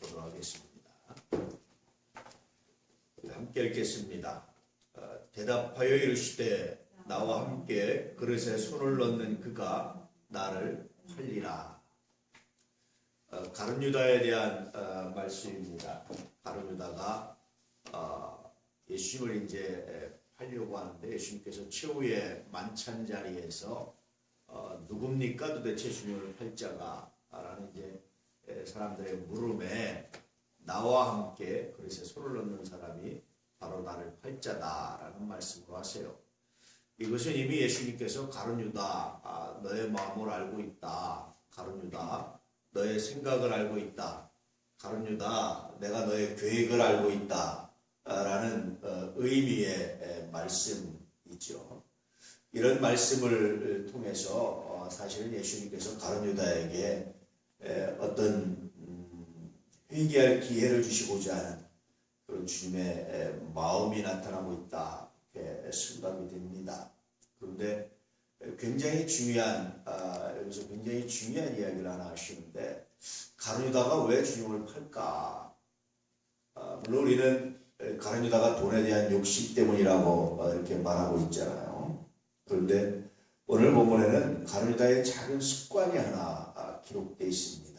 보도록 하겠습니다. 함께 읽겠습니다. 대답하여 이르시되 나와 함께 그릇에 손을 넣는 그가 나를 팔리라. 가룟 유다에 대한 말씀입니다. 가룟 유다가 예수님을 이제 팔려고 하는데 예수님께서 최후의 만찬 자리에서 누굽니까 도대체 주님을 팔 자가? 라는 이제 사람들의 물음에 나와 함께 그릇에 손을 넣는 사람이 바로 나를 팔 자다라는 말씀으로 하세요. 이것은 이미 예수님께서 가룟 유다 너의 마음을 알고 있다. 가룟 유다 너의 생각을 알고 있다. 가룟 유다 내가 너의 계획을 알고 있다. 라는 의미의 말씀이죠. 이런 말씀을 통해서 사실은 예수님께서 가룟 유다에게 어떤 회개할 기회를 주시고자 하는 그런 주님의 마음이 나타나고 있다 이렇게 생각이 됩니다. 그런데 굉장히 중요한 여기서 굉장히 중요한 이야기를 하나 하시는데 가룟 유다가 왜 주님을 팔까? 물론 우리는 가룟 유다가 돈에 대한 욕심 때문이라고 이렇게 말하고 있잖아요. 그런데 오늘 본문에는 가룟 유다의 작은 습관이 하나 기록되어 있습니다.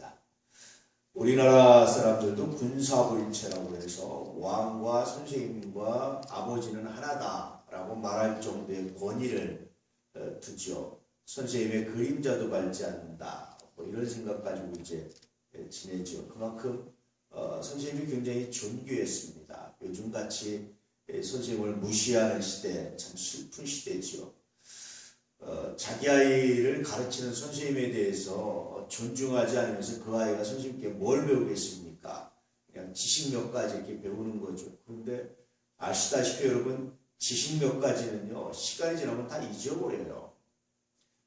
우리나라 사람들도 군사불체라고 해서 왕과 선생님과 아버지는 하나다라고 말할 정도의 권위를 두죠. 선생님의 그림자도 밟지 않는다. 뭐 이런 생각 가지고 이제 지내죠. 그만큼 선생님이 굉장히 존귀했습니다. 요즘같이 선생님을 무시하는 시대, 참 슬픈 시대죠. 자기 아이를 가르치는 선생님에 대해서 존중하지 않으면서 그 아이가 선생님께 뭘 배우겠습니까? 그냥 지식 몇 가지 이렇게 배우는 거죠. 그런데 아시다시피 여러분, 지식 몇 가지는요, 시간이 지나면 다 잊어버려요.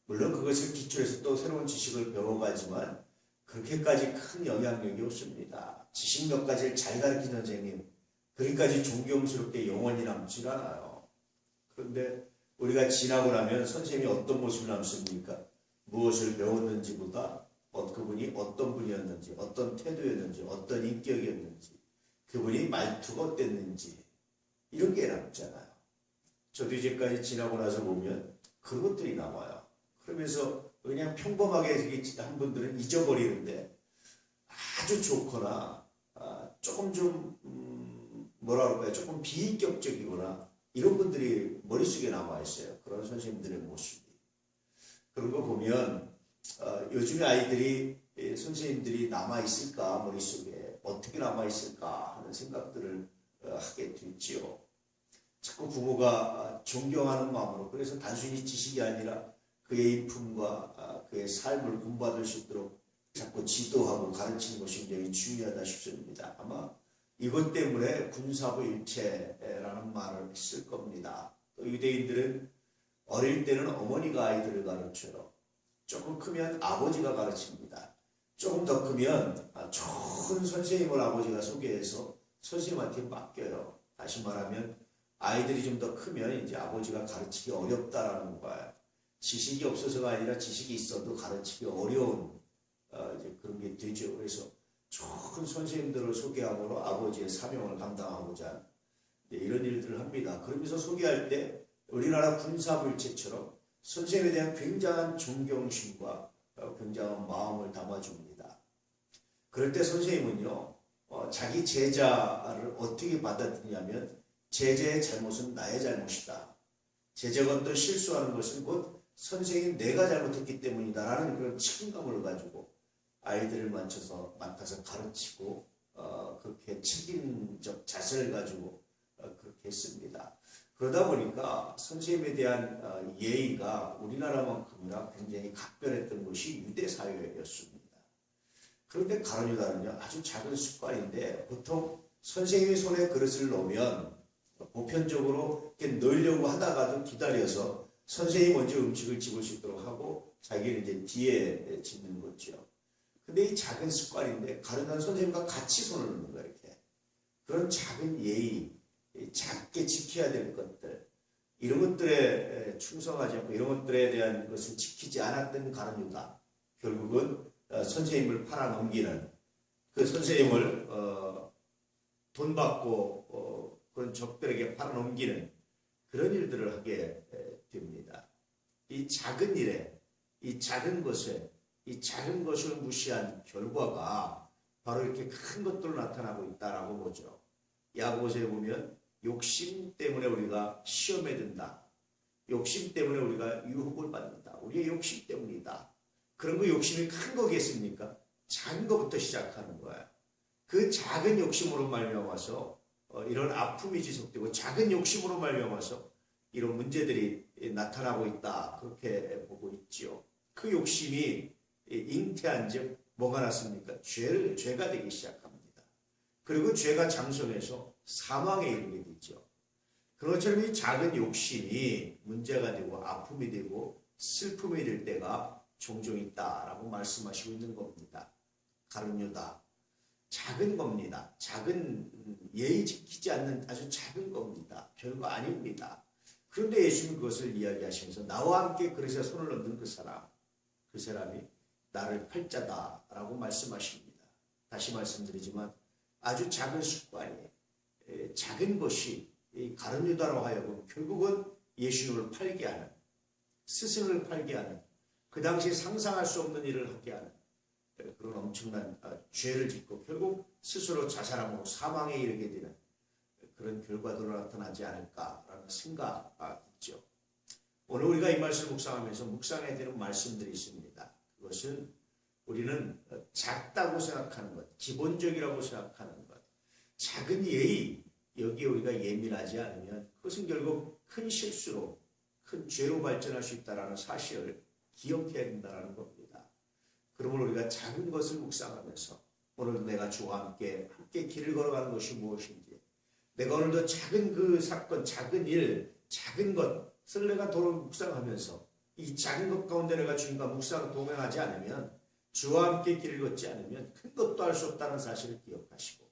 물론 그것을 기초로 해서 또 새로운 지식을 배워가지만 그렇게까지 큰 영향력이 없습니다. 지식 몇 가지를 잘 가르치는 선생님, 그리까지 존경스럽게 영원히 남질 않아요. 그런데 우리가 지나고 나면 선생님이 어떤 모습을 남습니까? 무엇을 배웠는지보다 그분이 어떤 분이었는지, 어떤 태도였는지, 어떤 인격이었는지, 그분이 말투가 어땠는지 이런 게 남잖아요. 저도 이제까지 지나고 나서 보면 그것들이 남아요. 그러면서 그냥 평범하게 한 분들은 잊어버리는데 아주 좋거나 조금 좀 뭐라 그럴까요? 조금 비인격적이거나 이런 분들이 머릿속에 남아있어요. 그런 선생님들의 모습이. 그런 거 보면 요즘에 아이들이 선생님들이 남아있을까 머릿속에 어떻게 남아있을까 하는 생각들을 하게 됐지요. 자꾸 부모가 존경하는 마음으로 그래서 단순히 지식이 아니라 그의 품과 그의 삶을 본받을 수 있도록 자꾸 지도하고 가르치는 것이 굉장히 중요하다 싶습니다. 아마 이것 때문에 군사부일체라는 말을 쓸 겁니다. 또 유대인들은 어릴 때는 어머니가 아이들을 가르쳐요. 조금 크면 아버지가 가르칩니다. 조금 더 크면 좋은 선생님을 아버지가 소개해서 선생님한테 맡겨요. 다시 말하면 아이들이 좀 더 크면 이제 아버지가 가르치기 어렵다라는 거예요. 지식이 없어서가 아니라 지식이 있어도 가르치기 어려운 이제 그런 게 되죠. 그래서 좋은 선생님들을 소개함으로 아버지의 사명을 감당하고자 이런 일들을 합니다. 그러면서 소개할 때 우리나라 군사불체처럼 선생님에 대한 굉장한 존경심과 굉장한 마음을 담아줍니다. 그럴 때 선생님은요, 자기 제자를 어떻게 받아들이냐면 제자의 잘못은 나의 잘못이다. 제자가 어떤 실수하는 것은 곧 선생님 내가 잘못했기 때문이다라는 그런 책임감을 가지고 아이들을 맡아서 가르치고 그렇게 책임적 자세를 가지고 그렇게 했습니다. 그러다 보니까 선생님에 대한 예의가 우리나라만큼이나 굉장히 각별했던 것이 유대 사회였습니다. 그런데 가룟 유다는요 아주 작은 습관인데 보통 선생님이 손에 그릇을 놓으면 보편적으로 이렇게 넣으려고 하다가도 기다려서 선생님이 먼저 음식을 집을 수 있도록 하고 자기는 이제 뒤에 집는 거죠. 근데 이 작은 습관인데 가룟 선생님과 같이 손을 넣는 거예요. 이렇게. 그런 작은 예의, 작게 지켜야 될 것들, 이런 것들에 충성하지 않고 이런 것들에 대한 것을 지키지 않았던 가룟 유다. 결국은 선생님을 팔아넘기는 그 선생님을 돈 받고 그런 적들에게 팔아넘기는 그런 일들을 하게 됩니다. 이 작은 일에, 이 작은 것에, 이 작은 것을 무시한 결과가 바로 이렇게 큰 것들로 나타나고 있다라고 보죠. 야고보서에 보면 욕심 때문에 우리가 시험에 든다. 욕심 때문에 우리가 유혹을 받는다. 우리의 욕심 때문이다. 그런 거 욕심이 큰 거겠습니까? 작은 것부터 시작하는 거야. 그 작은 욕심으로 말미암아서 이런 아픔이 지속되고 작은 욕심으로 말미암아서 이런 문제들이 나타나고 있다. 그렇게 보고 있지요. 그 욕심이 잉태한 즉 뭐가 났습니까? 죄가 되기 시작합니다. 그리고 죄가 장성해서 사망에 이르게 되죠. 그런 것처럼 이 작은 욕심이 문제가 되고 아픔이 되고 슬픔이 될 때가 종종 있다라고 말씀하시고 있는 겁니다. 가룟 유다. 작은 겁니다. 작은 예의 지키지 않는 아주 작은 겁니다. 별거 아닙니다. 그런데 예수님은 그것을 이야기하시면서 나와 함께 그릇에 손을 얹는 그 사람이 나를 팔자다라고 말씀하십니다. 다시 말씀드리지만 아주 작은 습관이 작은 것이 가룟 유다로 하여금 결국은 예수님을 팔게 하는 스승을 팔게 하는 그 당시 상상할 수 없는 일을 하게 하는 그런 엄청난 죄를 짓고 결국 스스로 자살하고 사망에 이르게 되는 그런 결과들로 나타나지 않을까라는 생각이 있죠. 오늘 우리가 이 말씀을 묵상하면서 묵상해야 되는 말씀들이 있습니다. 그것은 우리는 작다고 생각하는 것, 기본적이라고 생각하는 것, 작은 예의, 여기에 우리가 예민하지 않으면 그것은 결국 큰 실수로, 큰 죄로 발전할 수 있다는 사실을 기억해야 된다는 겁니다. 그러므로 우리가 작은 것을 묵상하면서 오늘도 내가 주와 함께 길을 걸어가는 것이 무엇인지, 내가 오늘도 작은 그 사건, 작은 일, 작은 것을 내가 도로 묵상하면서 이 작은 것 가운데 내가 주님과 묵상 동행하지 않으면, 주와 함께 길을 걷지 않으면 큰 것도 할 수 없다는 사실을 기억하시고,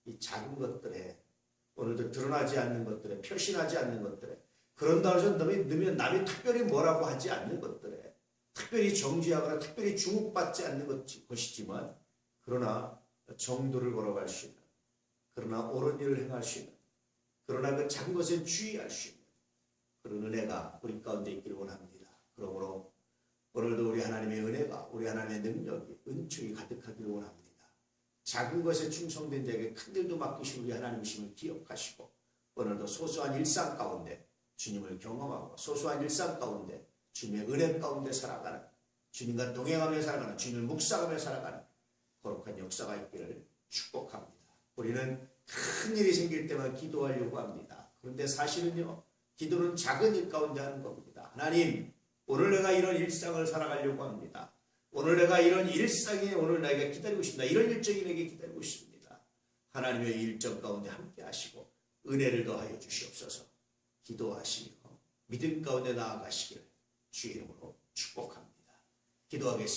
이 작은 것들에 오늘도 드러나지 않는 것들에, 표신하지 않는 것들에, 그런다 해서 넣으면 남이 특별히 뭐라고 하지 않는 것들에, 특별히 정지하거나 특별히 주목받지 않는 것이지만, 그러나 정도를 걸어갈 수 있는, 그러나 옳은 일을 행할 수 있는, 그러나 그 작은 것에 주의할 수 있는 그런 은혜가 우리 가운데 있기를 원합니다. 그러므로 오늘도 우리 하나님의 은혜가, 우리 하나님의 능력이, 은총이 가득하기를 원합니다. 작은 것에 충성된 자에게 큰 일도 맡기신 우리 하나님이심을 기억하시고, 오늘도 소소한 일상 가운데 주님을 경험하고, 소소한 일상 가운데 주님의 은혜 가운데 살아가는, 주님과 동행하며 살아가는, 주님을 묵상하며 살아가는 거룩한 역사가 있기를 축복합니다. 우리는 큰 일이 생길 때만 기도하려고 합니다. 그런데 사실은요, 기도는 작은 일 가운데 하는 겁니다. 하나님, 오늘 내가 이런 일상을 살아가려고 합니다. 오늘 내가 이런 일상이 오늘 나에게 기다리고 있습니다. 이런 일정이 내게 기다리고 있습니다. 하나님의 일정 가운데 함께 하시고 은혜를 더하여 주시옵소서. 기도하시며 믿음 가운데 나아가시기를 주의 이름으로 축복합니다. 기도하겠습니다.